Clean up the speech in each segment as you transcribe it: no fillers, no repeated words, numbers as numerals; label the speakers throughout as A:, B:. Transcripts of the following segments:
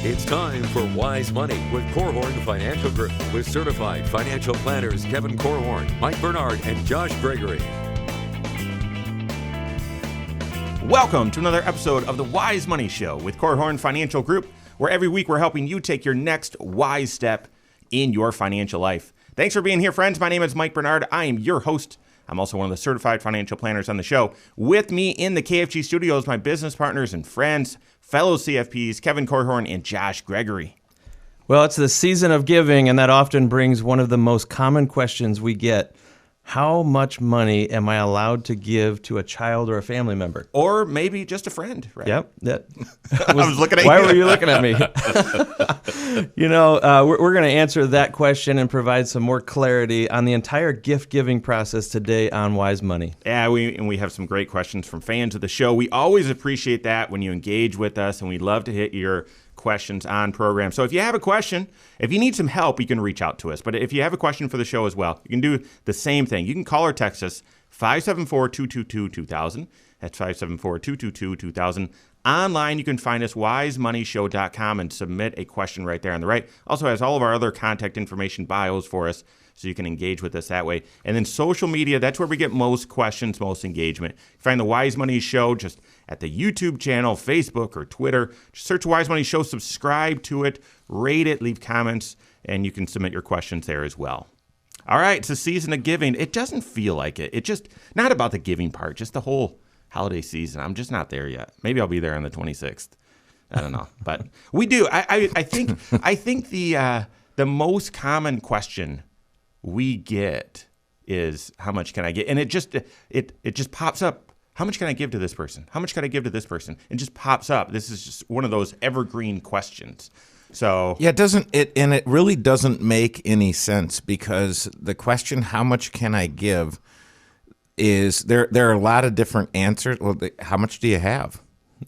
A: It's time for Wise Money with Korhorn Financial Group with certified financial planners Kevin Korhorn, Mike Bernard, and Josh Gregory.
B: Welcome to another episode of the Wise Money Show with Korhorn Financial Group, where every week we're helping you take your next wise step in your financial life. Thanks for being here, friends. My name is Mike Bernard. I am your host. I'm also one of the certified financial planners on the show. With me in the KFG studios, my business partners and friends, fellow CFPs, Kevin Korhorn and Josh Gregory.
C: Well, it's the season of giving, and that often brings one of the most common questions we get. How much money am I allowed to give to a child or a family member?
B: Or maybe just a friend, right?
C: Yep.
B: I was looking at you.
C: Why were you looking at me? We're going to answer that question and provide some more clarity on the entire gift-giving process today on Wise Money.
B: Yeah, we have some great questions from fans of the show. We always appreciate that when you engage with us, and we love to hit your questions on program. So if you have a question, if you need some help, you can reach out to us. But if you have a question for the show as well, you can do the same thing. You can call or text us 574-222-2000. That's 574-222-2000. Online, you can find us wisemoneyshow.com and submit a question right there on the right. Also has all of our other contact information bios for us, so you can engage with us that way. And then social media, that's where we get most questions, most engagement. You find the Wise Money Show just at the YouTube channel, Facebook, or Twitter. Just search Wise Money Show, subscribe to it, rate it, leave comments, and you can submit your questions there as well. All right, it's the season of giving. It doesn't feel like it. It just, not about the giving part, just the whole holiday season. I'm just not there yet. Maybe I'll be there on the 26th. I don't know. But we do. I think the most common question we get is, how much can I get? And it just pops up. How much can I give to this person? How much can I give to this person? It just pops up. This is just one of those evergreen questions. So
D: yeah, it really doesn't make any sense, because the question, how much can I give, is there are a lot of different answers. Well, how much do you have?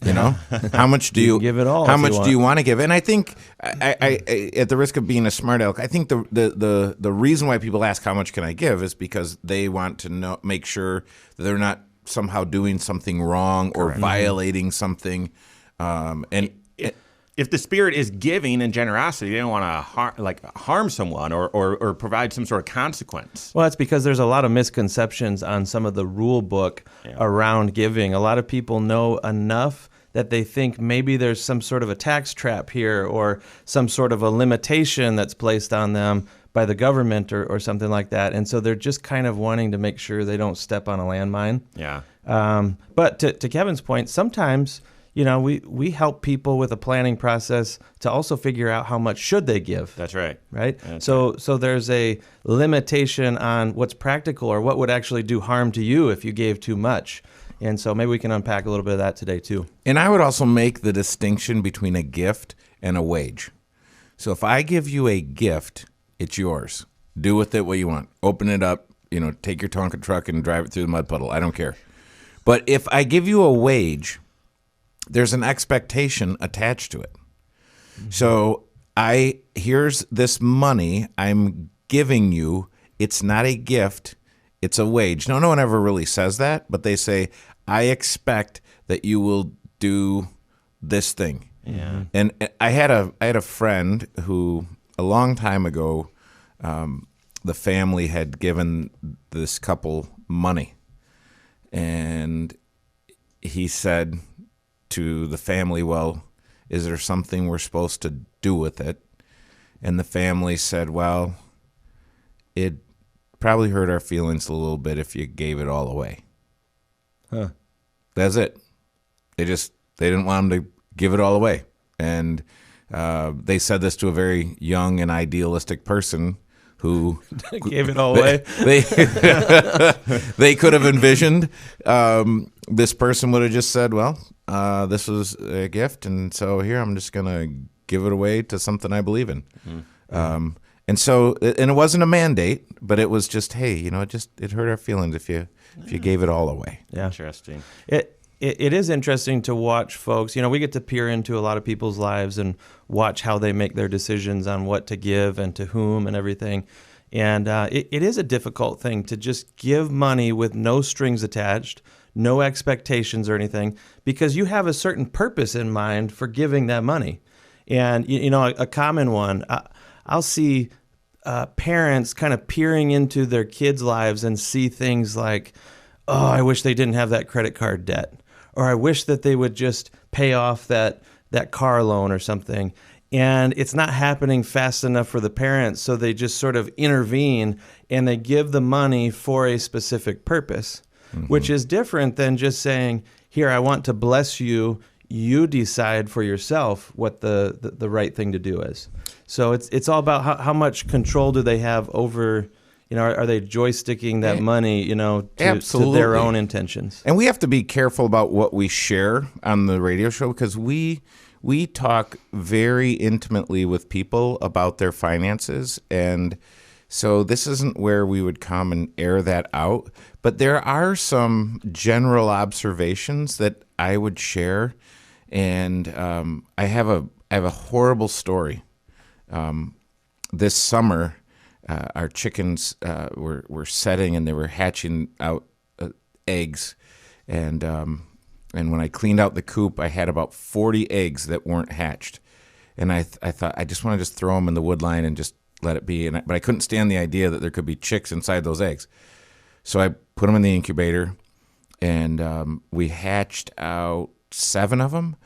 D: You know, how much do you
C: give it all?
D: How much do you want to give? And I think, I at the risk of being a smart aleck, I think the reason why people ask how much can I give is because they want to make sure that they're not somehow doing something wrong or violating something.
B: If the spirit is giving and generosity, they don't want to harm someone or provide some sort of consequence.
C: Well, it's because there's a lot of misconceptions on some of the rule book around giving. A lot of people know enough that they think maybe there's some sort of a tax trap here or some sort of a limitation that's placed on them by the government or something like that. And so they're just kind of wanting to make sure they don't step on a landmine.
B: Yeah.
C: But to Kevin's point, sometimes, we help people with a planning process to also figure out how much should they give.
B: That's right.
C: Right? So there's a limitation on what's practical or what would actually do harm to you if you gave too much. And so maybe we can unpack a little bit of that today too.
D: And I would also make the distinction between a gift and a wage. So if I give you a gift, it's yours. Do with it what you want. Open it up, take your Tonka truck and drive it through the mud puddle. I don't care. But if I give you a wage, there's an expectation attached to it. Mm-hmm. So here's this money I'm giving you. It's not a gift. It's a wage. No one ever really says that, but they say, I expect that you will do this thing.
C: Yeah.
D: And I had a friend who, a long time ago, the family had given this couple money. And he said to the family, well, is there something we're supposed to do with it? And the family said, well, it probably hurt our feelings a little bit if you gave it all away.
C: Huh.
D: That's it. They didn't want him to give it all away. And they said this to a very young and idealistic person who
C: gave it all away.
D: They could have envisioned this person would have just said, well, this was a gift, and so here I'm just going to give it away to something I believe in. Mm-hmm. And it wasn't a mandate, but it was just, hey, it hurt our feelings if you gave it all away.
C: Yeah.
B: Interesting.
C: It is interesting to watch folks. We get to peer into a lot of people's lives and watch how they make their decisions on what to give and to whom and everything. And it is a difficult thing to just give money with no strings attached, no expectations or anything, because you have a certain purpose in mind for giving that money. And, a common one, I'll see parents kind of peering into their kids' lives and see things like, oh, I wish they didn't have that credit card debt, or I wish that they would just pay off that car loan or something. And it's not happening fast enough for the parents, so they just sort of intervene and they give the money for a specific purpose, which is different than just saying, here, I want to bless you. You decide for yourself what the right thing to do is. So it's all about how much control do they have over, are they joysticking that money, to their own intentions?
D: And we have to be careful about what we share on the radio show, because we talk very intimately with people about their finances. And so this isn't where we would come and air that out. But there are some general observations that I would share. And I have a horrible story. This summer, our chickens were setting and they were hatching out eggs, and when I cleaned out the coop, I had about 40 eggs that weren't hatched, and I thought I just want to just throw them in the wood line and just let it be. But I couldn't stand the idea that there could be chicks inside those eggs, so I put them in the incubator, and we hatched out 7 of them,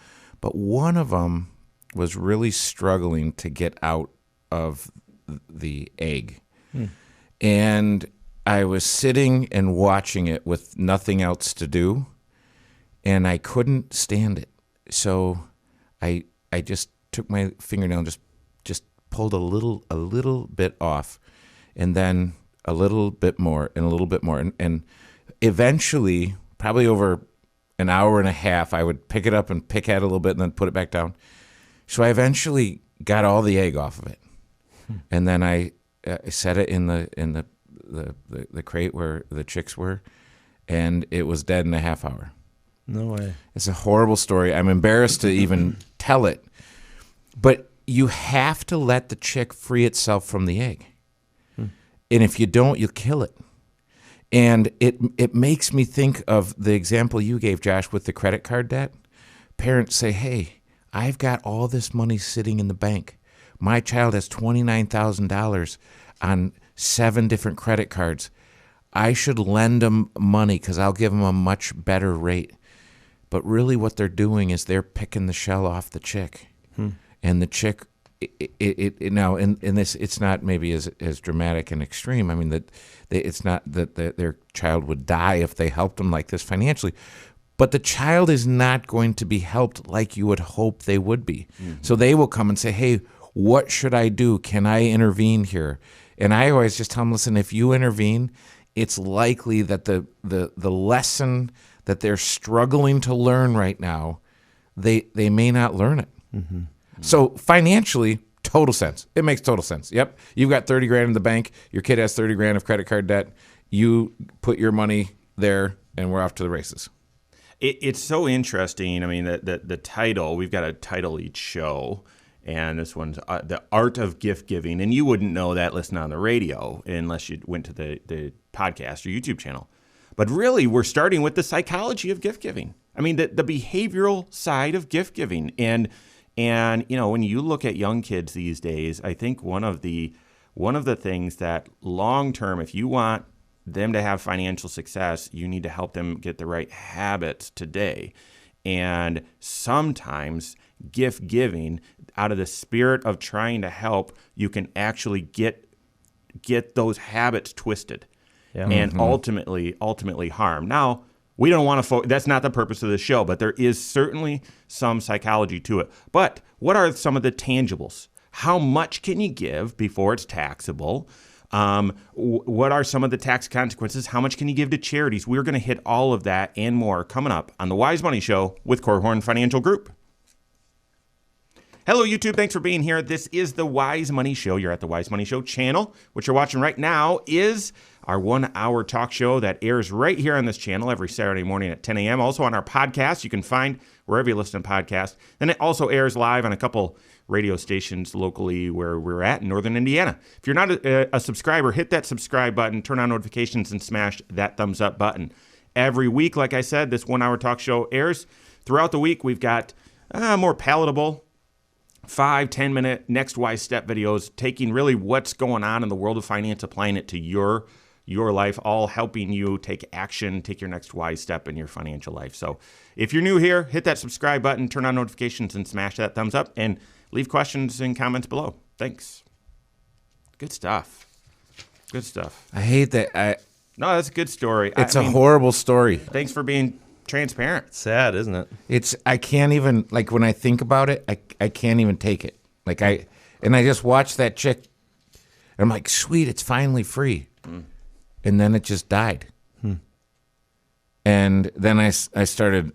D: but one of them was really struggling to get out of the egg. And I was sitting and watching it with nothing else to do, and I couldn't stand it. So I just took my fingernail and just pulled a little bit off, and then a little bit more and a little bit more. And eventually, probably over an hour and a half, I would pick it up and pick at it a little bit and then put it back down. So I eventually got all the egg off of it. And then I set it in the crate where the chicks were, and it was dead in a half hour.
C: No way.
D: It's a horrible story. I'm embarrassed to even tell it. But you have to let the chick free itself from the egg. And if you don't, you'll kill it. And it makes me think of the example you gave, Josh, with the credit card debt. Parents say, hey, I've got all this money sitting in the bank. My child has $29,000 on 7 different credit cards. I should lend them money because I'll give them a much better rate. But really what they're doing is they're picking the shell off the chick. And the chick, now in this, it's not maybe as dramatic and extreme. I mean, it's not that their child would die if they helped them like this financially. But the child is not going to be helped like you would hope they would be. So they will come and say, hey, what should I do? Can I intervene here? And I always just tell them, listen, if you intervene, it's likely that the lesson that they're struggling to learn right now, they may not learn it. So financially, total sense. It makes total sense. Yep. You've got 30 grand in the bank. Your kid has 30 grand of credit card debt. You put your money there and we're off to the races.
B: It's so interesting. I mean, the title, we've got a title each show, and this one's The Art of Gift Giving. And you wouldn't know that listening on the radio unless you went to the podcast or YouTube channel. But really, we're starting with the psychology of gift giving. I mean, the behavioral side of gift giving. And when you look at young kids these days, I think one of the things that long term, if you want them to have financial success, you need to help them get the right habits today. And sometimes gift giving, out of the spirit of trying to help, you can actually get those habits twisted and ultimately harm. Now, we don't want to that's not the purpose of the show, but there is certainly some psychology to it. But what are some of the tangibles? How much can you give before it's taxable? What are some of the tax consequences? How much can you give to charities? We're going to hit all of that and more coming up on the Wise Money Show with Korhorn Financial Group. Hello, YouTube. Thanks for being here. This is the Wise Money Show. You're at the Wise Money Show channel. What you're watching right now is our 1-hour talk show that airs right here on this channel every Saturday morning at 10 a.m. Also on our podcast, you can find wherever you listen to podcasts. Then it also airs live on a couple radio stations locally where we're at in Northern Indiana. If you're not a subscriber, hit that subscribe button, turn on notifications, and smash that thumbs up button. Every week, like I said, this 1-hour talk show airs. Throughout the week, we've got more palatable 5-10 minute next wise step videos, taking really what's going on in the world of finance, applying it to your life, all helping you take action, take your next wise step in your financial life. So if you're new here, hit that subscribe button, turn on notifications, and smash that thumbs up, and leave questions and comments below. Thanks. Good stuff. Good stuff.
D: I hate that.
B: No, that's a good story.
D: It's a horrible story.
B: Thanks for being transparent.
C: Sad, isn't it?
D: I can't even, like, when I think about it, I can't even take it. Like, I just watched that chick, and I'm like, sweet, it's finally free. And then it just died. And then I started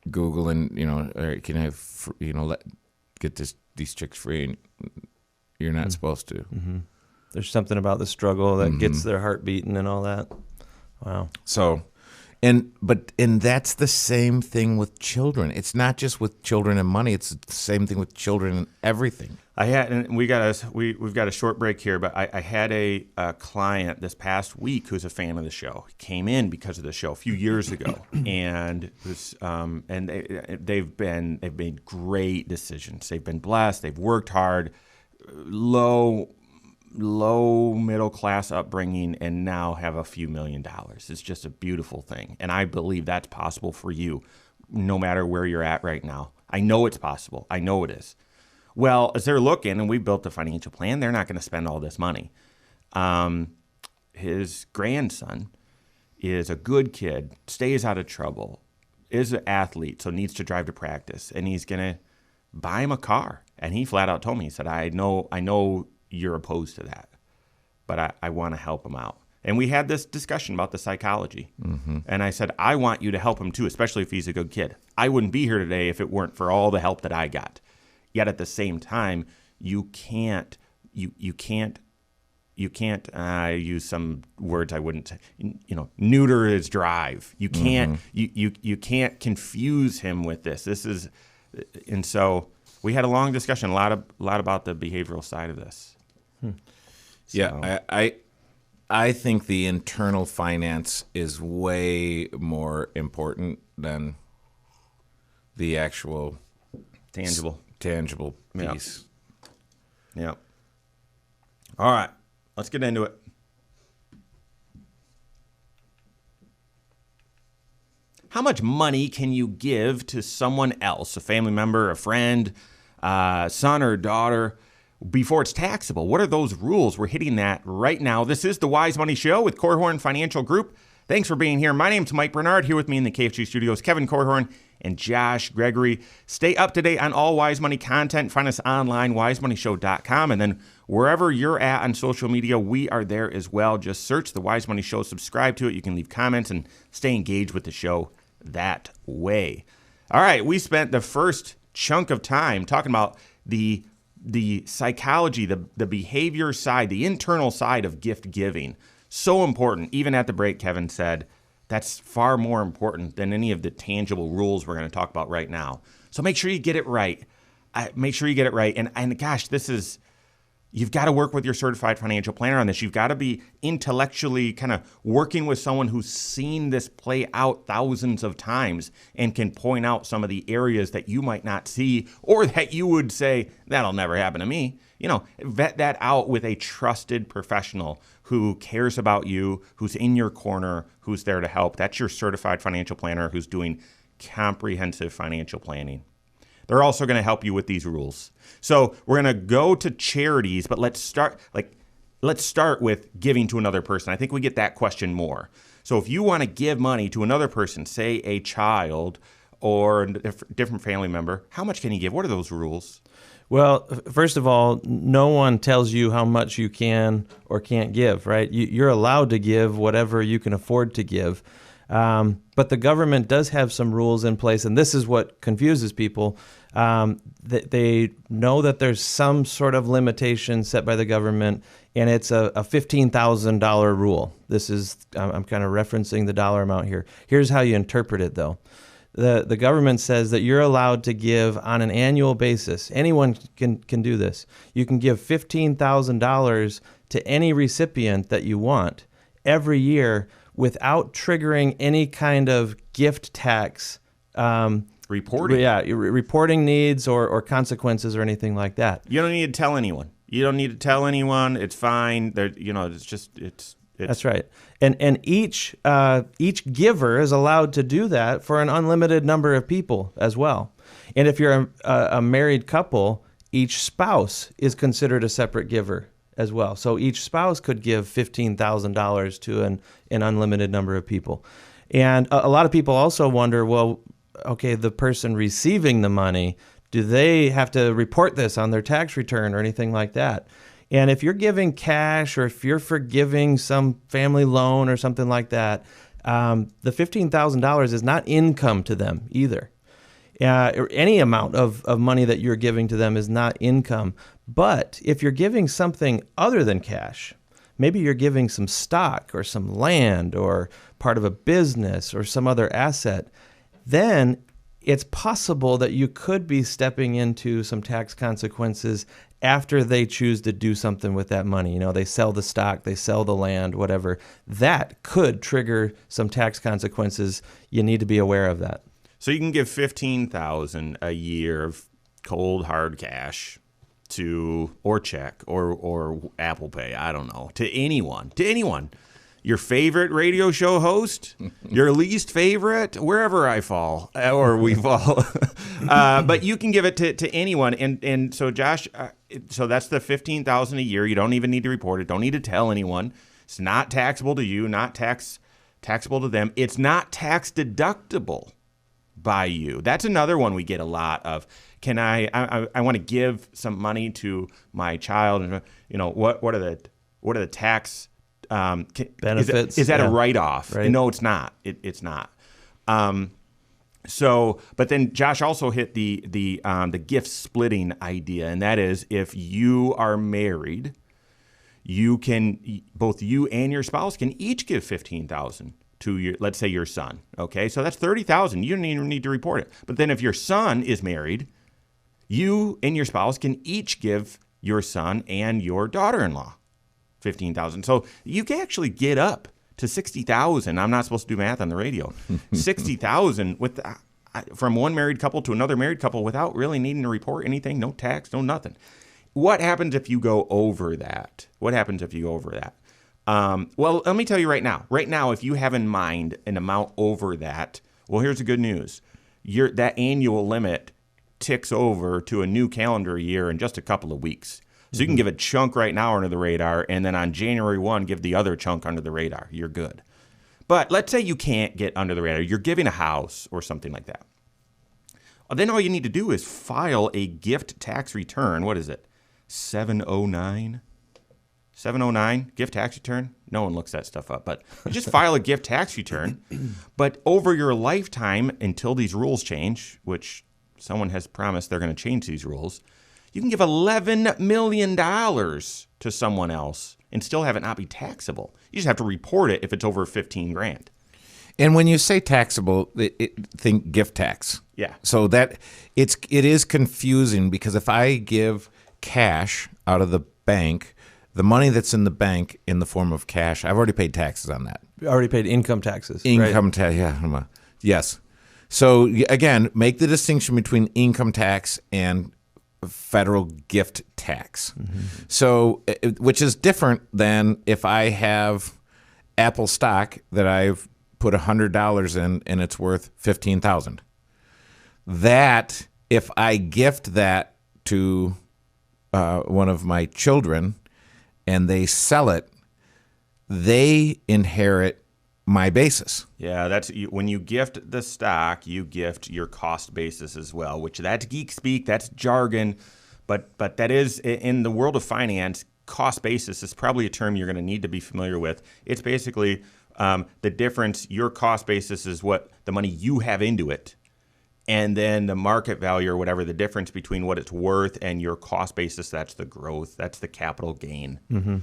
D: Googling, all right, can I, get these chicks free? And you're not supposed to.
C: There's something about the struggle that gets their heart beating and all that. Wow.
D: So, and that's the same thing with children. It's not just with children and money. It's the same thing with children and everything.
B: We've got a short break here, but I had a client this past week who's a fan of the show. He came in because of the show a few years ago, and they've made great decisions. They've been blessed. They've worked hard. Low middle class upbringing, and now have a few $1 million. It's just a beautiful thing, and I believe that's possible for you, no matter where you're at right now. I know it's possible. I know it is. Well, as they're looking, and we built a financial plan, they're not going to spend all this money. His grandson is a good kid, stays out of trouble, is an athlete, so needs to drive to practice, and he's going to buy him a car. And he flat out told me, he said, I know you're opposed to that, but I want to help him out. And we had this discussion about the psychology. And I said, I want you to help him too, especially if he's a good kid. I wouldn't be here today if it weren't for all the help that I got. Yet at the same time, you can't use some words I wouldn't say, neuter his drive. You can't, you can't confuse him with this. And so we had a long discussion, a lot about the behavioral side of this.
D: Yeah, I think the internal finance is way more important than the actual
B: tangible
D: piece.
B: Yeah. All right, let's get into it. How much money can you give to someone else, a family member, a friend, son or daughter, before it's taxable? What are those rules? We're hitting that right now. This is the Wise Money Show with Korhorn Financial Group. Thanks for being here. My name's Mike Bernard. Here with me in the KFG studios, Kevin Korhorn and Josh Gregory. Stay up to date on all Wise Money content. Find us online, wisemoneyshow.com. And then wherever you're at on social media, we are there as well. Just search the Wise Money Show, subscribe to it. You can leave comments and stay engaged with the show that way. All right, we spent the first chunk of time talking about the psychology, the behavior side, the internal side of gift giving. So important. Even at the break, Kevin said that's far more important than any of the tangible rules we're going to talk about right now. So make sure you get it right. And gosh, you've got to work with your certified financial planner on this. You've got to be intellectually kind of working with someone who's seen this play out thousands of times and can point out some of the areas that you might not see, or that you would say, that'll never happen to me. Vet that out with a trusted professional who cares about you, who's in your corner, who's there to help. That's your certified financial planner who's doing comprehensive financial planning. They're also going to help you with these rules. So we're going to go to charities, but let's start with giving to another person. I think we get that question more. So if you want to give money to another person, say a child or a different family member, how much can you give? What are those rules?
C: Well, first of all, no one tells you how much you can or can't give, right? You're allowed to give whatever you can afford to give. But the government does have some rules in place, and this is what confuses people. They know that there's some sort of limitation set by the government, and it's a $15,000 rule. I'm kind of referencing the dollar amount here. Here's how you interpret it, though. The government says that you're allowed to give on an annual basis. Anyone can do this. You can give $15,000 to any recipient that you want every year without triggering any kind of gift tax
B: reporting.
C: Yeah, reporting needs or consequences or anything like that.
B: You don't need to tell anyone. You don't need to tell anyone. It's fine. It's
C: That's right. And each giver is allowed to do that for an unlimited number of people as well. And if you're a married couple, each spouse is considered a separate giver as well. So each spouse could give $15,000 to an unlimited number of people. And a lot of people also wonder, well, okay, the person receiving the money, do they have to report this on their tax return or anything like that? And if you're giving cash or if you're forgiving some family loan or something like that, the $15,000 is not income to them either. Or any amount of money that you're giving to them is not income. But if you're giving something other than cash, maybe you're giving some stock or some land or part of a business or some other asset, then it's possible that you could be stepping into some tax consequences after they choose to do something with that money. They sell the stock, they sell the land, whatever. That could trigger some tax consequences. You need to be aware of that.
B: So you can give $15,000 a year of cold hard cash or check or Apple Pay, I don't know, to anyone. Your favorite radio show host, your least favorite, wherever I fall or we fall. But you can give it to anyone. And so, Josh, so that's the $15,000 a year. You don't even need to report it. Don't need to tell anyone. It's not taxable to you, not taxable to them. It's not tax deductible by you. That's another one we get a lot of. Can I want to give some money to my child, and what are the tax
C: benefits?
B: Is that a write-off?
C: Right.
B: No, it's not. It's not. But then Josh also hit the gift splitting idea, and that is if you are married, both you and your spouse can each give $15,000 to let's say your son. Okay, so that's $30,000. You don't even need to report it. But then if your son is married, you and your spouse can each give your son and your daughter-in-law $15,000. So you can actually get up to $60,000. I'm not supposed to do math on the radio. $60,000 from one married couple to another married couple without really needing to report anything, no tax, no nothing. What happens if you go over that? Well, let me tell you right now. Right now, if you have in mind an amount over that, well, here's the good news. That annual limit ticks over to a new calendar year in just a couple of weeks. So you can give a chunk right now under the radar, and then on January 1, give the other chunk under the radar. You're good. But let's say you can't get under the radar. You're giving a house or something like that. Then all you need to do is file a gift tax return. What is it? 709? 709, gift tax return? No one looks that stuff up. But you just file a gift tax return. But over your lifetime, until these rules change, which someone has promised they're going to change these rules, you can give $11 million to someone else and still have it not be taxable. You just have to report it if it's over $15,000.
D: And when you say taxable, think gift tax.
B: Yeah.
D: So that it is confusing because if I give cash out of the bank, the money that's in the bank in the form of cash, I've already paid taxes on that.
C: Already paid income taxes.
D: Income tax, yeah. Yes. So again, make the distinction between income tax and federal gift tax. Mm-hmm. So, which is different than if I have Apple stock that I've put $100 in and it's worth $15,000. That if I gift that to one of my children and they sell it, they inherit my basis.
B: Yeah, when you gift the stock, you gift your cost basis as well, which that's geek speak, that's jargon, but that is, in the world of finance, cost basis is probably a term you're going to need to be familiar with. It's basically the difference. Your cost basis is what the money you have into it, and then the market value or whatever, the difference between what it's worth and your cost basis, that's the growth, that's the capital gain.
D: Mm-hmm.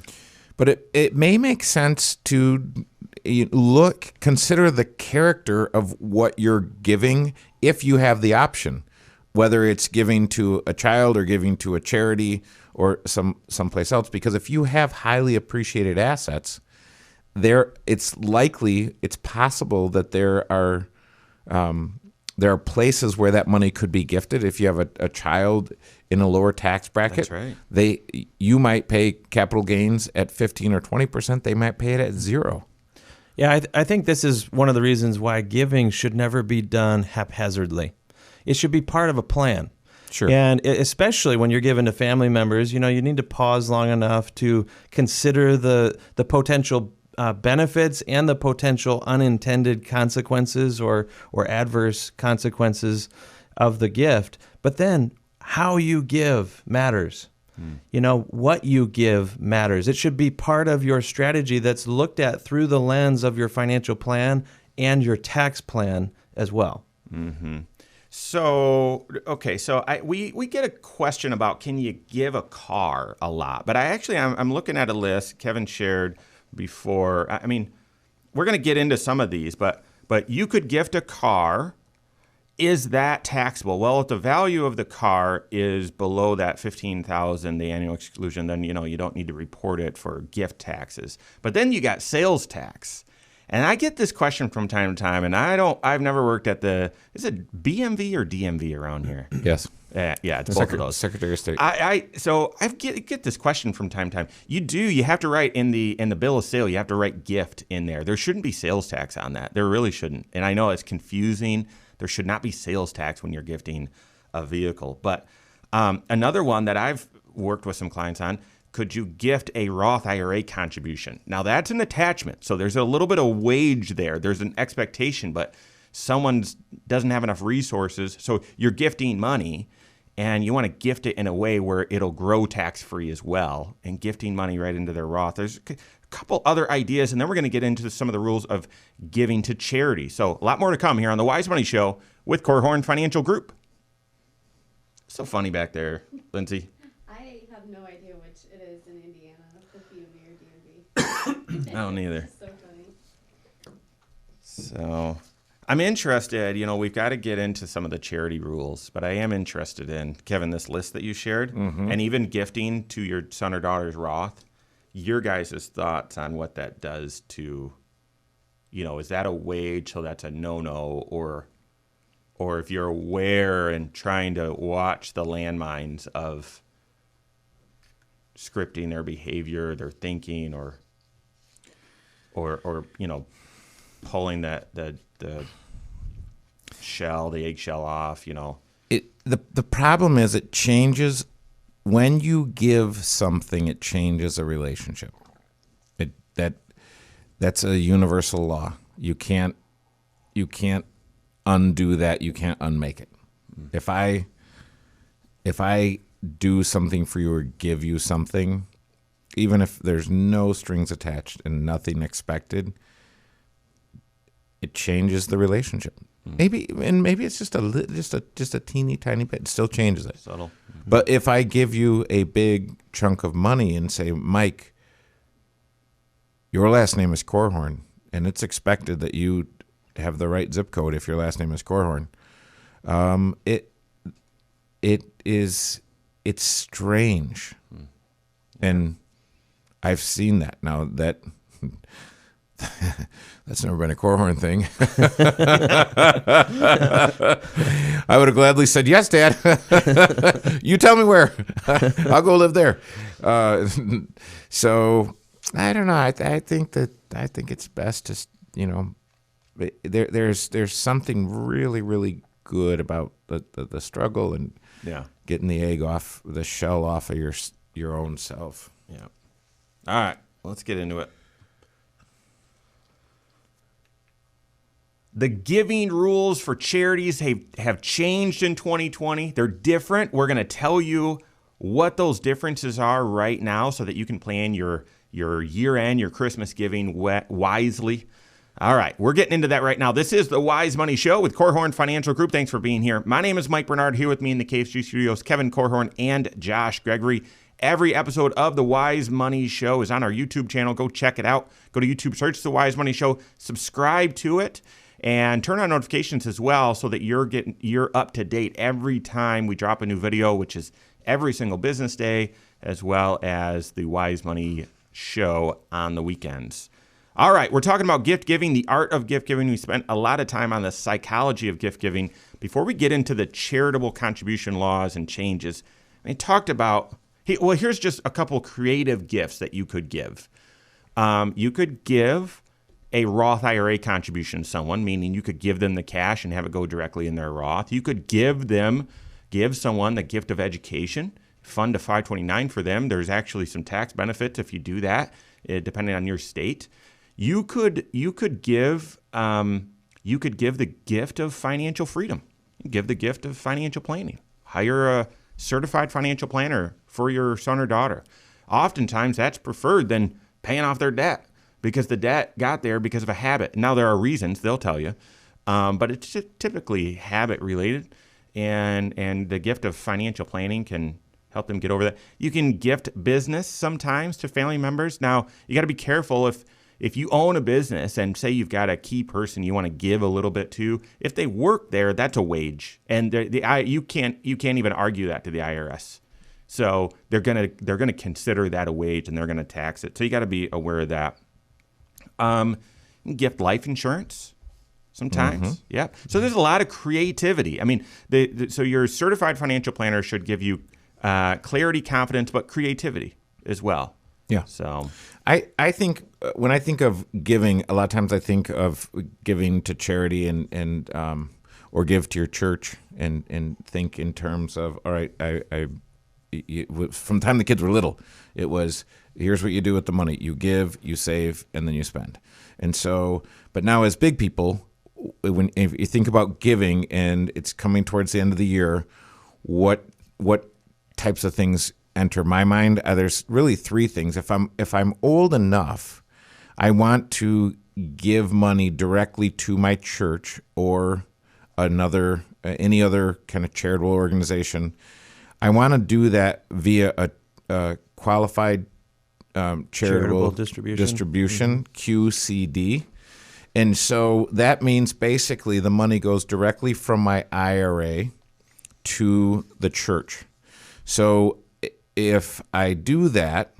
D: But it may make sense to consider the character of what you're giving if you have the option, whether it's giving to a child or giving to a charity or someplace else. Because if you have highly appreciated assets, it's possible that there are there are places where that money could be gifted. If you have a child in a lower tax bracket,
B: That's right.
D: You might pay capital gains at 15 or 20%. They might pay it at 0.
C: Yeah, I think this is one of the reasons why giving should never be done haphazardly. It should be part of a plan.
D: Sure.
C: And especially when you're given to family members, you need to pause long enough to consider the potential benefits and the potential unintended consequences or adverse consequences of the gift. But then how you give matters. What you give matters. It should be part of your strategy that's looked at through the lens of your financial plan and your tax plan as well.
B: Mm-hmm. So, okay, so we get a question about, can you give a car a lot? But I'm looking at a list Kevin shared before. I mean, we're going to get into some of these, but you could gift a car. Is that taxable? Well, if the value of the car is below that $15,000, the annual exclusion, then you don't need to report it for gift taxes. But then you got sales tax. And I get this question from time to time, and I've never worked at is it BMV or DMV around here?
D: Yes.
B: Yeah, it's both of those.
D: Secretary of State.
B: So I get this question from time to time. You have to write in the bill of sale, you have to write gift in there. There shouldn't be sales tax on that. There really shouldn't. And I know it's confusing. There should not be sales tax when you're gifting a vehicle. But another one that I've worked with some clients on, could you gift a Roth IRA contribution? Now, that's an attachment. So there's a little bit of wage there. There's an expectation, but someone doesn't have enough resources. So you're gifting money, and you want to gift it in a way where it'll grow tax-free as well, and gifting money right into their Roth. There's a couple other ideas, and then we're going to get into some of the rules of giving to charity. So a lot more to come here on the Wise Money Show with Korhorn Financial Group. So funny back there, Lindsay.
E: I have no idea which it is in Indiana, the BMV or DMV.
B: I don't either.
E: So funny.
B: So I'm interested, we've got to get into some of the charity rules, but I am interested in, Kevin, this list that you shared, and even gifting to your son or daughter's Roth, your guys' thoughts on what that does to, is that a wage, so that's a no-no, or if you're aware and trying to watch the landmines of scripting their behavior, their thinking, or pulling the eggshell off,
D: The problem is it changes when you give something. It changes a relationship. That's a universal law. You can't undo that. You can't unmake it. If I do something for you or give you something, even if there's no strings attached and nothing expected, it changes the relationship. Maybe it's just a teeny tiny bit. It still changes it.
B: Subtle.
D: But if I give you a big chunk of money and say, Mike, your last name is Korhorn, and it's expected that you have the right zip code if your last name is Korhorn, it's strange, and I've seen that. Now that that's never been a Korhorn thing. I would have gladly said, yes, Dad. You tell me where. I'll go live there. So I don't know. I think it's best to, there's something really, really good about the struggle and getting the shell off of your own self.
B: Yeah. All right. Let's get into it. The giving rules for charities have changed in 2020. They're different. We're going to tell you what those differences are right now so that you can plan your year-end, your Christmas giving wisely. All right, we're getting into that right now. This is the Wise Money Show with Korhorn Financial Group. Thanks for being here. My name is Mike Bernard. Here with me in the KFG studios, Kevin Korhorn and Josh Gregory. Every episode of the Wise Money Show is on our YouTube channel. Go check it out. Go to YouTube, search the Wise Money Show, subscribe to it, and turn on notifications as well so that you're up to date every time we drop a new video, which is every single business day, as well as the Wise Money Show on the weekends. All right, we're talking about gift giving, the art of gift giving. We spent a lot of time on the psychology of gift giving. Before we get into the charitable contribution laws and changes, I talked about, here's just a couple creative gifts that you could give. You could give a Roth IRA contribution to someone, meaning you could give them the cash and have it go directly in their Roth. You could give someone the gift of education, fund a 529 for them. There's actually some tax benefits if you do that, depending on your state. You could give the gift of financial freedom. Give the gift of financial planning. Hire a certified financial planner for your son or daughter. Oftentimes that's preferred than paying off their debt, because the debt got there because of a habit. Now, there are reasons, they'll tell you, but it's typically habit related, and the gift of financial planning can help them get over that. You can gift business sometimes to family members. Now, you got to be careful if you own a business and say you've got a key person you want to give a little bit to, if they work there, that's a wage, and you can't even argue that to the IRS. So they're gonna consider that a wage, and they're gonna tax it. So you got to be aware of that. Gift life insurance sometimes. Yeah. So there's a lot of creativity. I mean, so your certified financial planner should give you clarity, confidence, but creativity as well.
D: Yeah.
B: So
D: I think when I think of giving, a lot of times I think of giving to charity and or give to your church and think in terms of, all right, from the time the kids were little, it was, here's what you do with the money. You give, you save, and then you spend. And so, but now as big people, if you think about giving and it's coming towards the end of the year, what types of things enter my mind? There's really three things. If I'm old enough, I want to give money directly to my church or any other kind of charitable organization. I want to do that via a qualified charitable distribution, QCD. And so that means basically the money goes directly from my IRA to the church. So if I do that,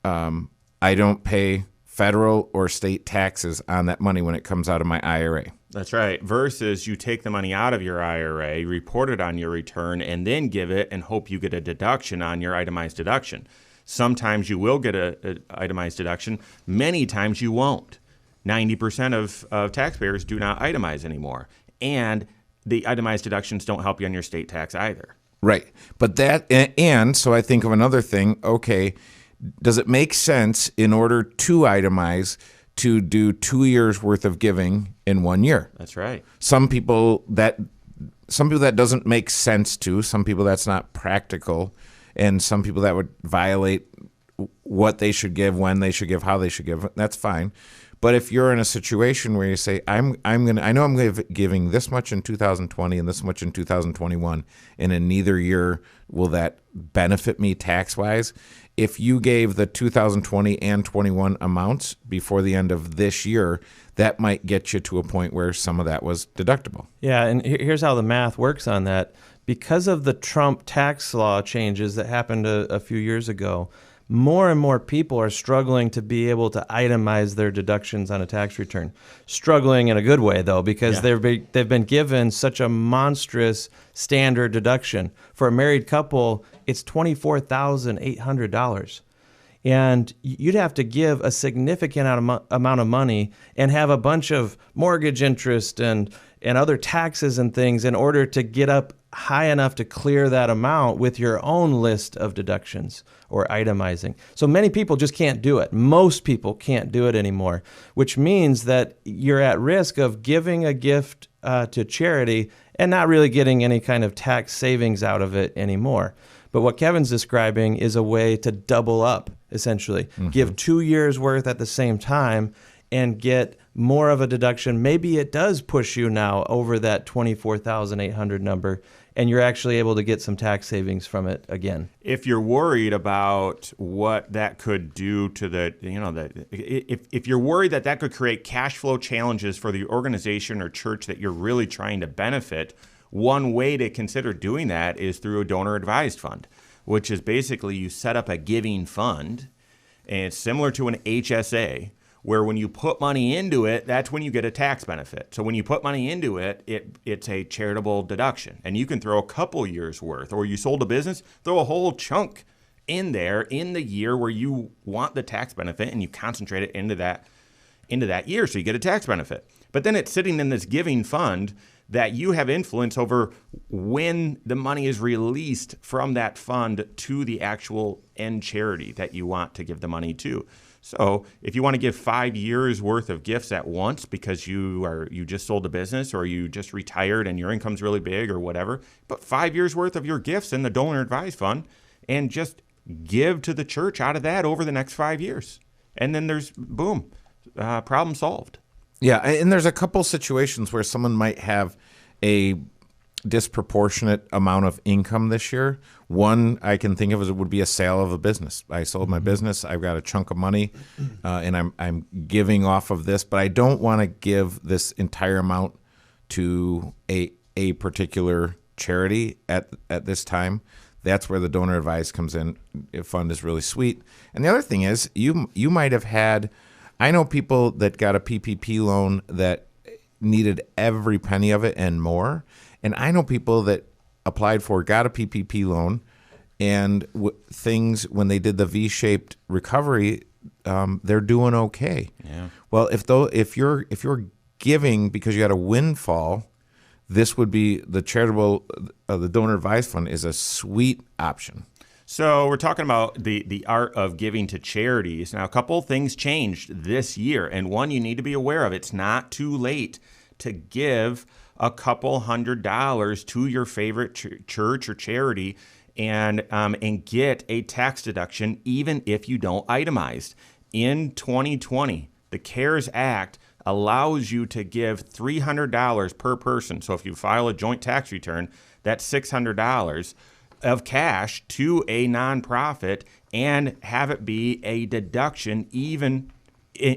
D: I don't pay federal or state taxes on that money when it comes out of my IRA.
B: That's right. Versus you take the money out of your IRA, report it on your return, and then give it and hope you get a deduction on your itemized deduction. Sometimes you will get an itemized deduction. Many times you won't. 90% of taxpayers do not itemize anymore. And the itemized deductions don't help you on your state tax either.
D: Right. But so I think of another thing. Okay, does it make sense in order to itemize to do 2 years worth of giving in 1 year?
B: That's right.
D: Some people that doesn't make sense to, some people that's not practical, and some people that would violate what they should give, when they should give, how they should give. That's fine. But if you're in a situation where you say, I know I'm giving this much in 2020 and this much in 2021, and in neither year will that benefit me tax-wise, if you gave the 2020 and 21 amounts before the end of this year, that might get you to a point where some of that was deductible.
C: Yeah, and here's how the math works on that. Because of the Trump tax law changes that happened a few years ago, more and more people are struggling to be able to itemize their deductions on a tax return. Struggling in a good way, though, because they've been given such a monstrous standard deduction. For a married couple, it's $24,800. And you'd have to give a significant amount of money and have a bunch of mortgage interest and other taxes and things in order to get up high enough to clear that amount with your own list of deductions or itemizing. So many people just can't do it. Most people can't do it anymore, which means that you're at risk of giving a gift to charity and not really getting any kind of tax savings out of it anymore. But what Kevin's describing is a way to double up, essentially. Mm-hmm. Give 2 years worth at the same time and get more of a deduction. Maybe it does push you now over that $24,800 number, and you're actually able to get some tax savings from it again.
B: If you're worried about what that could do to if you're worried that could create cash flow challenges for the organization or church that you're really trying to benefit, one way to consider doing that is through a donor advised fund, which is basically you set up a giving fund, and it's similar to an HSA, where when you put money into it, that's when you get a tax benefit. So when you put money into it, it's a charitable deduction. And you can throw a couple years worth, or you sold a business, throw a whole chunk in there in the year where you want the tax benefit, and you concentrate it into that year, so you get a tax benefit. But then it's sitting in this giving fund that you have influence over when the money is released from that fund to the actual end charity that you want to give the money to. So if you want to give 5 years worth of gifts at once because you just sold a business, or you just retired and your income's really big or whatever, put 5 years worth of your gifts in the donor advised fund and just give to the church out of that over the next 5 years. And then there's, boom, problem solved.
D: Yeah, and there's a couple situations where someone might have a disproportionate amount of income this year. One I can think of as it would be a sale of a business. I sold my business. I've got a chunk of money, and I'm giving off of this, but I don't want to give this entire amount to a particular charity at this time. That's where the donor advised comes in. A fund is really sweet. And the other thing is, you might have had. I know people that got a PPP loan that needed every penny of it and more. And I know people that applied for, got a PPP loan, and things, when they did the V-shaped recovery, they're doing okay.
B: Yeah.
D: Well, if you're giving because you had a windfall, this would be the the donor advised fund is a sweet option.
B: So we're talking about the art of giving to charities. Now, a couple things changed this year, and one you need to be aware of. It's not too late to give a couple $100 to your favorite church or charity and get a tax deduction even if you don't itemize. In 2020, the CARES Act allows you to give $300 per person. So if you file a joint tax return, that's $600 of cash to a nonprofit and have it be a deduction even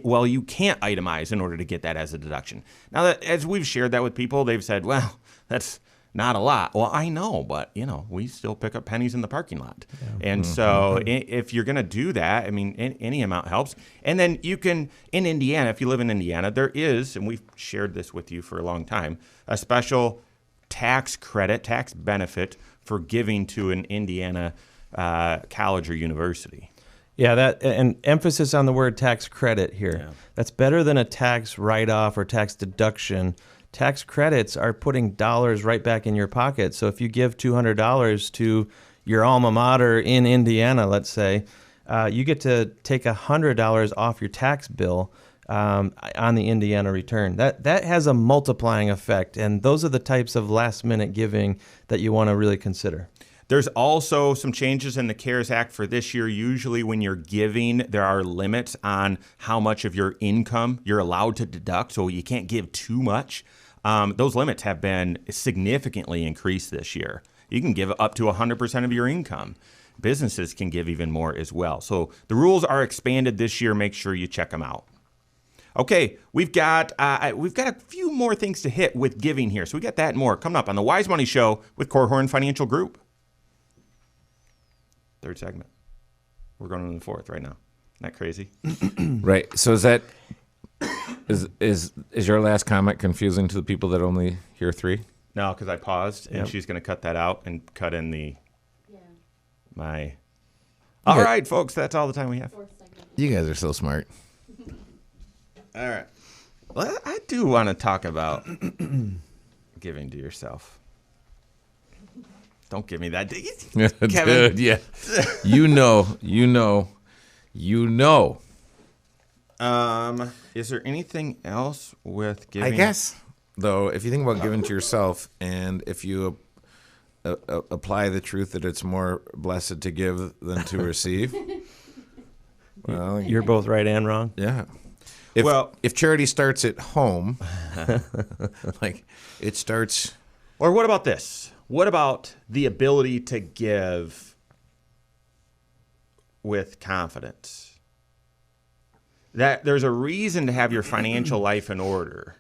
B: well, you can't itemize in order to get that as a deduction. Now, as we've shared that with people, they've said, well, that's not a lot. Well, I know, but, we still pick up pennies in the parking lot. Yeah. And so if you're going to do that, I mean, any amount helps. And then you can, in Indiana, if you live in Indiana, there is, and we've shared this with you for a long time, a special tax credit, tax benefit for giving to an Indiana college or university.
C: Yeah, that and emphasis on the word tax credit here.
B: Yeah.
C: That's better than a tax write-off or tax deduction. Tax credits are putting dollars right back in your pocket. So if you give $200 to your alma mater in Indiana, let's say, you get to take $100 off your tax bill on the Indiana return. That has a multiplying effect, and those are the types of last-minute giving that you want to really consider.
B: There's also some changes in the CARES Act for this year. Usually when you're giving, there are limits on how much of your income you're allowed to deduct, so you can't give too much. Those limits have been significantly increased this year. You can give up to 100% of your income. Businesses can give even more as well. So the rules are expanded this year. Make sure you check them out. Okay, we've got a few more things to hit with giving here. So we got that and more coming up on the Wise Money Show with Korhorn Financial Group. Third segment. We're going into the fourth right now. Isn't that crazy?
D: Right. So is your last comment confusing to the people that only hear three?
B: No, because I paused, and she's going to cut that out and cut in my. All right, folks, that's all the time we have.
D: You guys are so smart.
B: All right. Well, I do want to talk about giving to yourself. Don't give me that. Kevin.
D: Dude, yeah. You know.
B: Is there anything else with giving?
D: I guess, though, if you think about giving to yourself, and if you apply the truth that it's more blessed to give than to receive, well,
C: You're both right and wrong.
D: yeah. If charity starts at home, like it starts.
B: Or what about this? What about the ability to give with confidence? That there's a reason to have your financial life in order.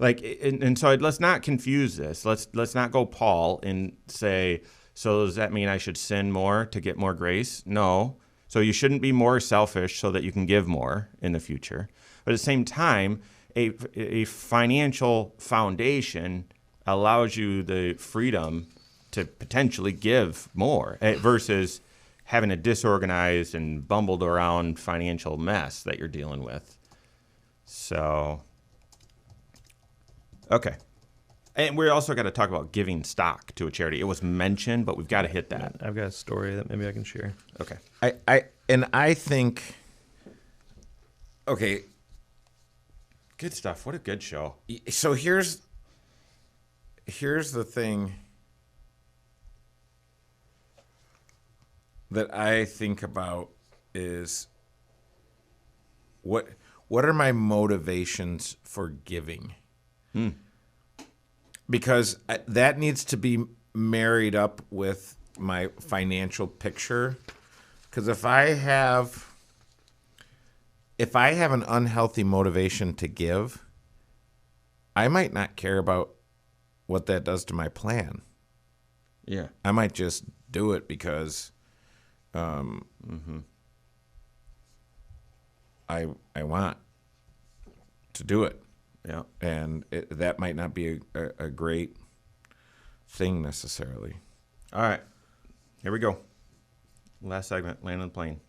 B: And so let's not confuse this. Let's not go Paul and say, so does that mean I should sin more to get more grace? No. So you shouldn't be more selfish so that you can give more in the future. But at the same time, a financial foundation allows you the freedom to potentially give more versus having a disorganized and bumbled around financial mess that you're dealing with. So, okay. And we also got to talk about giving stock to a charity. It was mentioned, but we've got to hit that.
C: I've got a story that maybe I can share.
B: Okay.
D: I think, okay,
B: Good stuff. What a good show.
D: so here's the thing that I think about is what are my motivations for giving? Because that needs to be married up with my financial picture. Because if I have an unhealthy motivation to give, I might not care about what that does to my plan.
B: Yeah.
D: I might just do it because I want to do it.
B: Yeah.
D: And that might not be a great thing necessarily.
B: All right. Here we go. Last segment, land on the plane.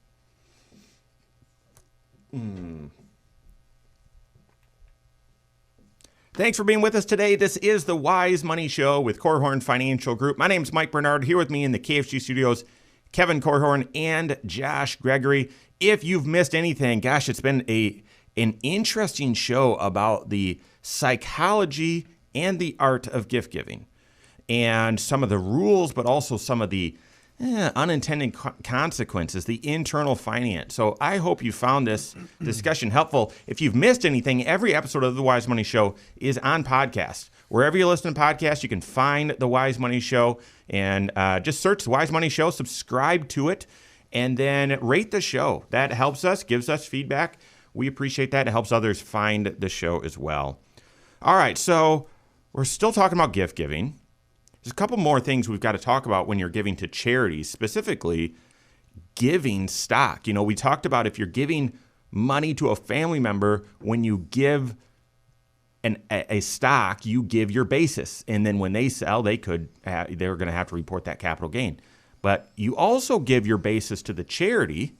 B: Thanks for being with us today. This is the Wise Money Show with Korhorn Financial Group. My name's Mike Bernard. Here with me in the KFG studios, Kevin Korhorn and Josh Gregory. If you've missed anything, gosh, it's been an interesting show about the psychology and the art of gift giving and some of the rules, but also some of the unintended consequences, the internal finance. So I hope you found this discussion helpful. If you've missed anything, every episode of the Wise Money Show is on podcast. Wherever you listen to podcasts, you can find the Wise Money Show and just search the Wise Money Show, subscribe to it, and then rate the show. That helps us, gives us feedback. We appreciate that. It helps others find the show as well. All right, so we're still talking about gift giving. There's a couple more things we've got to talk about when you're giving to charities, specifically giving stock. You know, we talked about if you're giving money to a family member, when you give a stock, you give your basis. And then when they sell, they're going to have to report that capital gain. But you also give your basis to the charity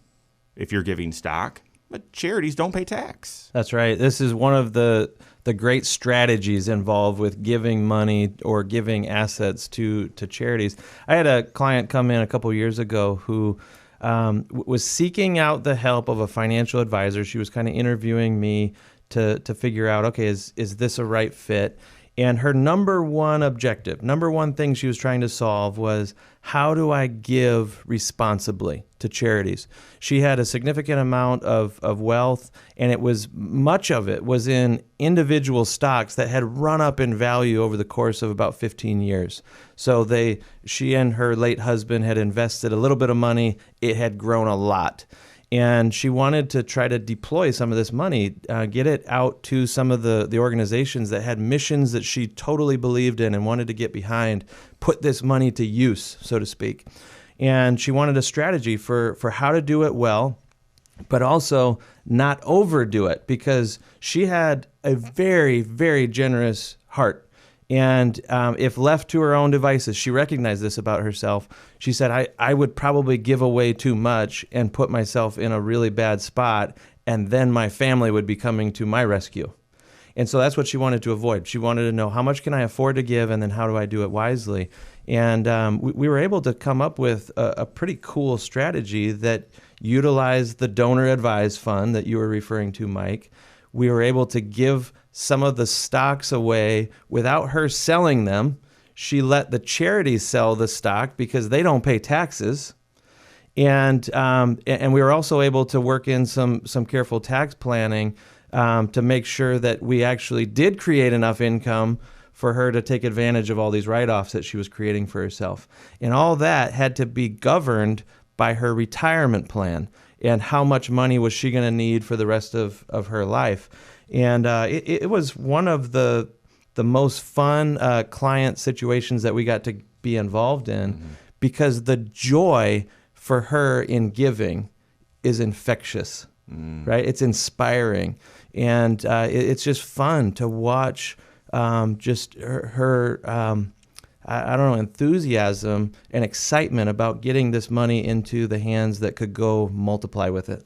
B: if you're giving stock, but charities don't pay tax.
C: That's right. This is one of the great strategies involved with giving money or giving assets to charities. I had a client come in a couple years ago who was seeking out the help of a financial advisor. She was kind of interviewing me to figure out, okay, is this a right fit? And her number one objective, number one thing she was trying to solve was, how do I give responsibly to charities? She had a significant amount of wealth, and much of it was in individual stocks that had run up in value over the course of about 15 years. So she and her late husband had invested a little bit of money. It had grown a lot. And she wanted to try to deploy some of this money, get it out to some of the organizations that had missions that she totally believed in and wanted to get behind, put this money to use, so to speak. And she wanted a strategy for how to do it well, but also not overdo it, because she had a very, very generous heart. And if left to her own devices, she recognized this about herself. She said, I would probably give away too much and put myself in a really bad spot, and then my family would be coming to my rescue. And so that's what she wanted to avoid. She wanted to know, how much can I afford to give, and then how do I do it wisely? And we were able to come up with a pretty cool strategy that utilized the donor advised fund that you were referring to, Mike. We were able to give some of the stocks away without her selling them. She let the charities sell the stock because they don't pay taxes. And we were also able to work in some careful tax planning to make sure that we actually did create enough income for her to take advantage of all these write-offs that she was creating for herself. And all that had to be governed by her retirement plan and how much money was she going to need for the rest of her life. And it was one of the most fun client situations that we got to be involved in, because the joy for her in giving is infectious, right? It's inspiring. And it's just fun to watch just her I don't know, enthusiasm and excitement about getting this money into the hands that could go multiply with it.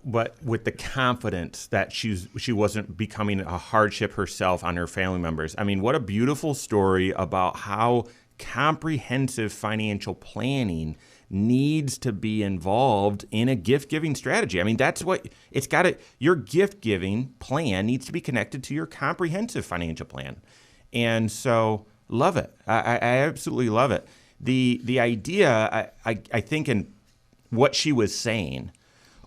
B: But with the confidence that she wasn't becoming a hardship herself on her family members. I mean, what a beautiful story about how comprehensive financial planning needs to be involved in a gift-giving strategy. I mean, that's what it's got to, your gift-giving plan needs to be connected to your comprehensive financial plan. And so love it. I absolutely love it. The idea, I think, in what she was saying,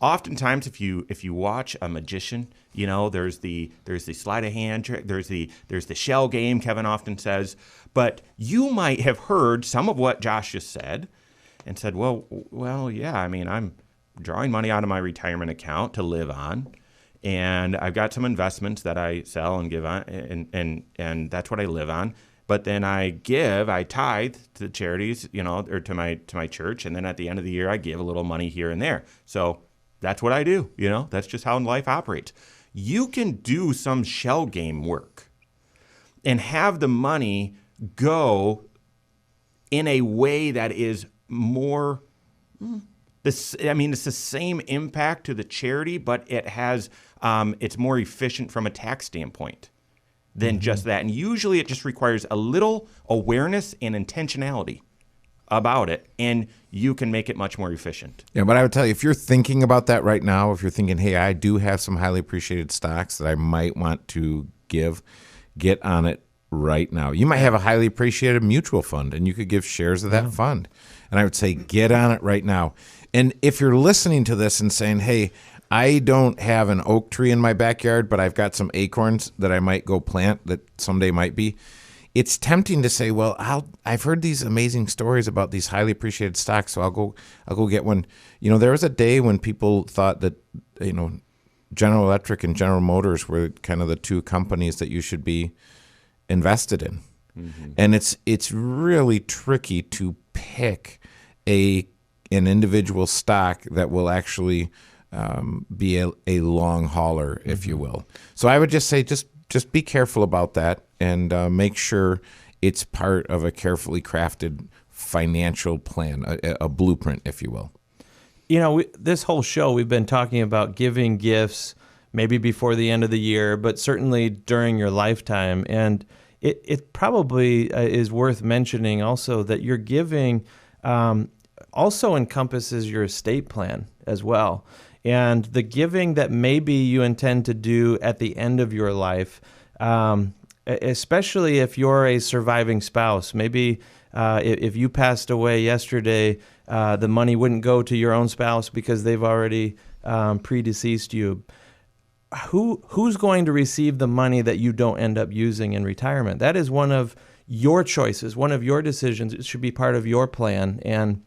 B: oftentimes if you watch a magician, you know, there's the sleight of hand trick, there's the shell game, Kevin often says, but you might have heard some of what Josh just said and said, well, yeah, I mean, I'm drawing money out of my retirement account to live on, and I've got some investments that I sell and give on, and that's what I live on. But then I tithe to charities, you know, or to my church, and then at the end of the year I give a little money here and there. So that's what I do, you know. That's just how life operates. You can do some shell game work and have the money go in a way that is more it's the same impact to the charity, but it has it's more efficient from a tax standpoint than just that. And usually it just requires a little awareness and intentionality about it, and you can make it much more efficient.
D: Yeah, but I would tell you, if you're thinking about that right now, if you're thinking, hey, I do have some highly appreciated stocks that I might want to give, get on it right now. You might have a highly appreciated mutual fund, and you could give shares of that fund. And I would say, get on it right now. And if you're listening to this and saying, hey, I don't have an oak tree in my backyard, but I've got some acorns that I might go plant that someday might be. It's tempting to say, well, I've heard these amazing stories about these highly appreciated stocks, so I'll go get one. You know, there was a day when people thought that, you know, General Electric and General Motors were kind of the two companies that you should be invested in. Mm-hmm. And it's really tricky to pick an individual stock that will actually be a long hauler, if you will. So I would just say just be careful about that, and make sure it's part of a carefully crafted financial plan, a blueprint, if you will.
C: You know, this whole show we've been talking about giving gifts maybe before the end of the year, but certainly during your lifetime. And it probably is worth mentioning also that your giving also encompasses your estate plan as well. And the giving that maybe you intend to do at the end of your life, especially if you're a surviving spouse, maybe if you passed away yesterday, the money wouldn't go to your own spouse because they've already predeceased you. Who's going to receive the money that you don't end up using in retirement? That is one of your choices, one of your decisions. It should be part of your plan. And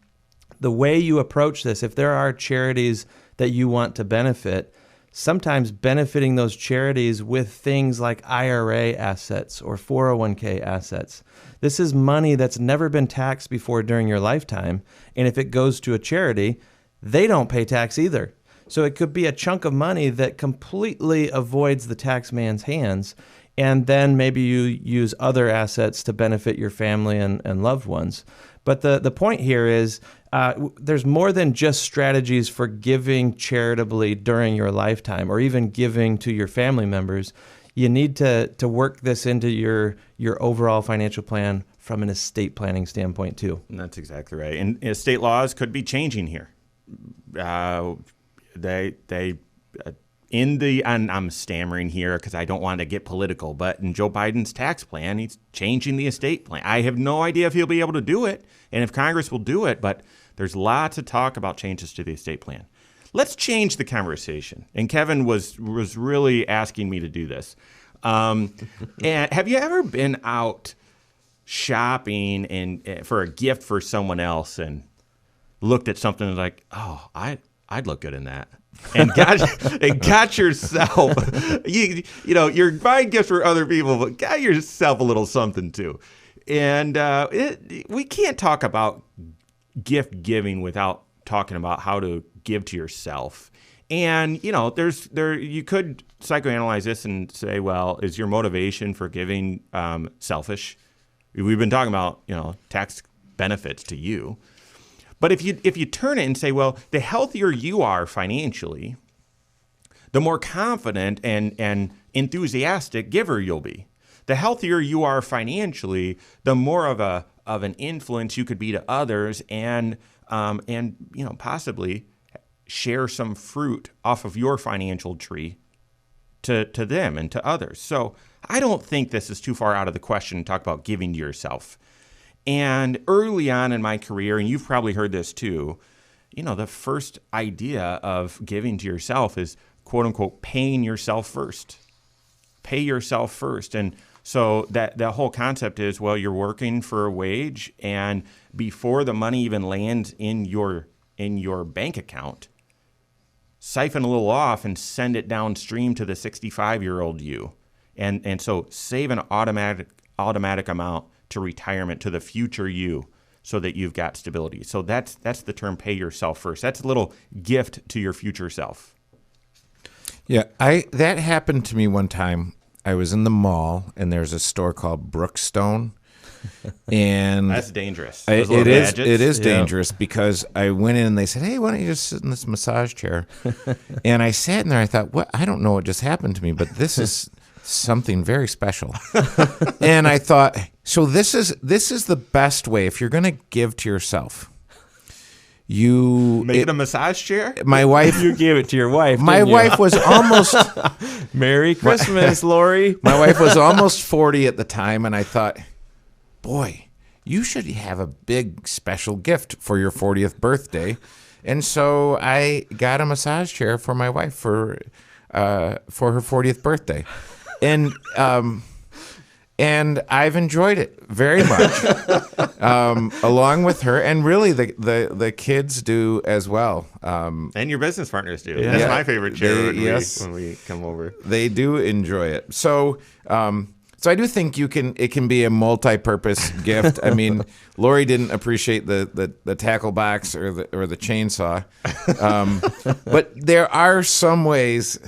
C: the way you approach this, if there are charities that you want to benefit, sometimes benefiting those charities with things like IRA assets or 401k assets. This is money that's never been taxed before during your lifetime. And if it goes to a charity, they don't pay tax either. So it could be a chunk of money that completely avoids the tax man's hands. And then maybe you use other assets to benefit your family and loved ones. But the point here is there's more than just strategies for giving charitably during your lifetime or even giving to your family members. You need to work this into your overall financial plan from an estate planning standpoint too.
B: And that's exactly right. And estate laws could be changing here. And I'm stammering here because I don't want to get political, but in Joe Biden's tax plan, he's changing the estate plan. I have no idea if he'll be able to do it and if Congress will do it, but there's lots of talk about changes to the estate plan. Let's change the conversation. And Kevin was really asking me to do this. And have you ever been out shopping and for a gift for someone else and looked at something and like, oh, I'd look good in that? And got yourself, you know, you're buying gifts for other people, but got yourself a little something too. And we can't talk about gift giving without talking about how to give to yourself. And, you could psychoanalyze this and say, well, is your motivation for giving selfish? We've been talking about, tax benefits to you. But if you turn it and say, well, the healthier you are financially, the more confident and enthusiastic giver you'll be. The healthier you are financially, the more of an influence you could be to others, and possibly share some fruit off of your financial tree to them and to others. So I don't think this is too far out of the question to talk about giving to yourself. And early on in my career, and you've probably heard this too, the first idea of giving to yourself is, quote unquote, paying yourself first. Pay yourself first. And so that whole concept is, well, you're working for a wage, and before the money even lands in your bank account, siphon a little off and send it downstream to the 65-year-old you. And so save an automatic amount to retirement, to the future you, so that you've got stability. So that's the term, pay yourself first. That's a little gift to your future self.
D: Yeah, that happened to me one time. I was in the mall, and there's a store called Brookstone. And
B: that's dangerous.
D: It is dangerous, because I went in and they said, hey, why don't you just sit in this massage chair? And I sat in there. I thought, what? I don't know what just happened to me, but this is something very special. And I thought, so this is the best way if you're going to give to yourself. You
B: make it a massage chair.
D: My wife,
C: you gave it to your wife.
D: My wife was almost
C: Merry Christmas, Lori.
D: My wife was almost 40 at the time, and I thought, boy, you should have a big special gift for your 40th birthday. And so I got a massage chair for my wife for her 40th birthday, and I've enjoyed it very much, along with her, and really the kids do as well.
B: And your business partners do.
D: Yeah.
B: That's my favorite chair when we come over.
D: They do enjoy it. So I do think it can be a multi-purpose gift. I mean, Lori didn't appreciate the tackle box or the chainsaw, but there are some ways.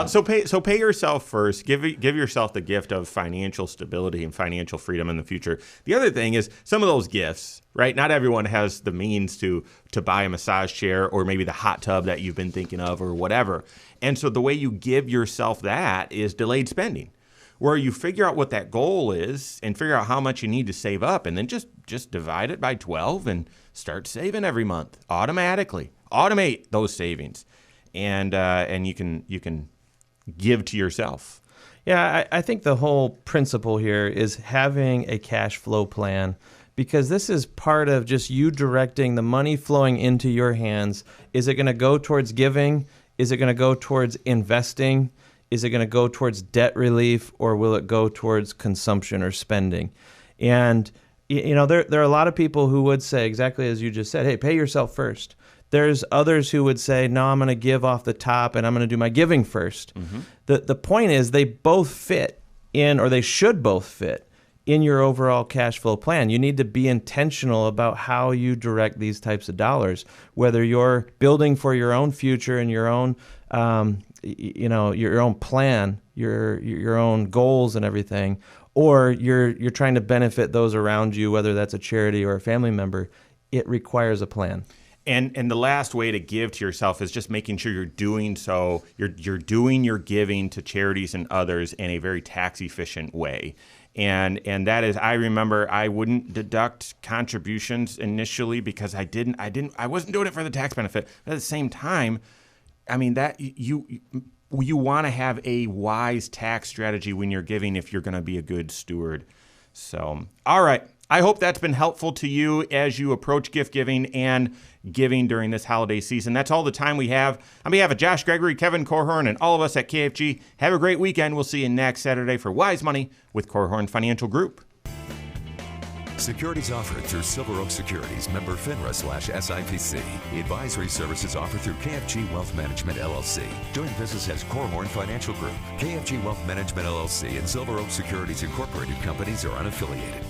B: So pay yourself first. Give yourself the gift of financial stability and financial freedom in the future. The other thing is some of those gifts, right? Not everyone has the means to buy a massage chair or maybe the hot tub that you've been thinking of or whatever. And so the way you give yourself that is delayed spending, where you figure out what that goal is and figure out how much you need to save up, and then just divide it by 12 and start saving every month automatically. Automate those savings, and you can give to yourself.
C: Yeah, I think the whole principle here is having a cash flow plan, because this is part of just you directing the money flowing into your hands. Is it going to go towards giving? Is it going to go towards investing? Is it going to go towards debt relief, or will it go towards consumption or spending? And there are a lot of people who would say exactly as you just said, hey, pay yourself first. There's others who would say, no, I'm going to give off the top and I'm going to do my giving first. Mm-hmm. The point is they both fit in, or they should both fit in your overall cash flow plan. You need to be intentional about how you direct these types of dollars, whether you're building for your own future and your own your own plan, your own goals and everything, or you're trying to benefit those around you, whether that's a charity or a family member. It requires a plan.
B: And the last way to give to yourself is just making sure you're doing so. You're doing your giving to charities and others in a very tax efficient way. And that is, I remember I wouldn't deduct contributions initially because I wasn't doing it for the tax benefit. But at the same time, I mean, that you want to have a wise tax strategy when you're giving if you're going to be a good steward. So, all right. I hope that's been helpful to you as you approach gift giving and giving during this holiday season. That's all the time we have. On behalf of Josh Gregory, Kevin Korhorn, and all of us at KFG, have a great weekend. We'll see you next Saturday for Wise Money with Korhorn Financial Group.
A: Securities offered through Silver Oak Securities, member FINRA/SIPC. Advisory services offered through KFG Wealth Management, LLC. Doing business as Korhorn Financial Group. KFG Wealth Management, LLC and Silver Oak Securities Incorporated companies are unaffiliated.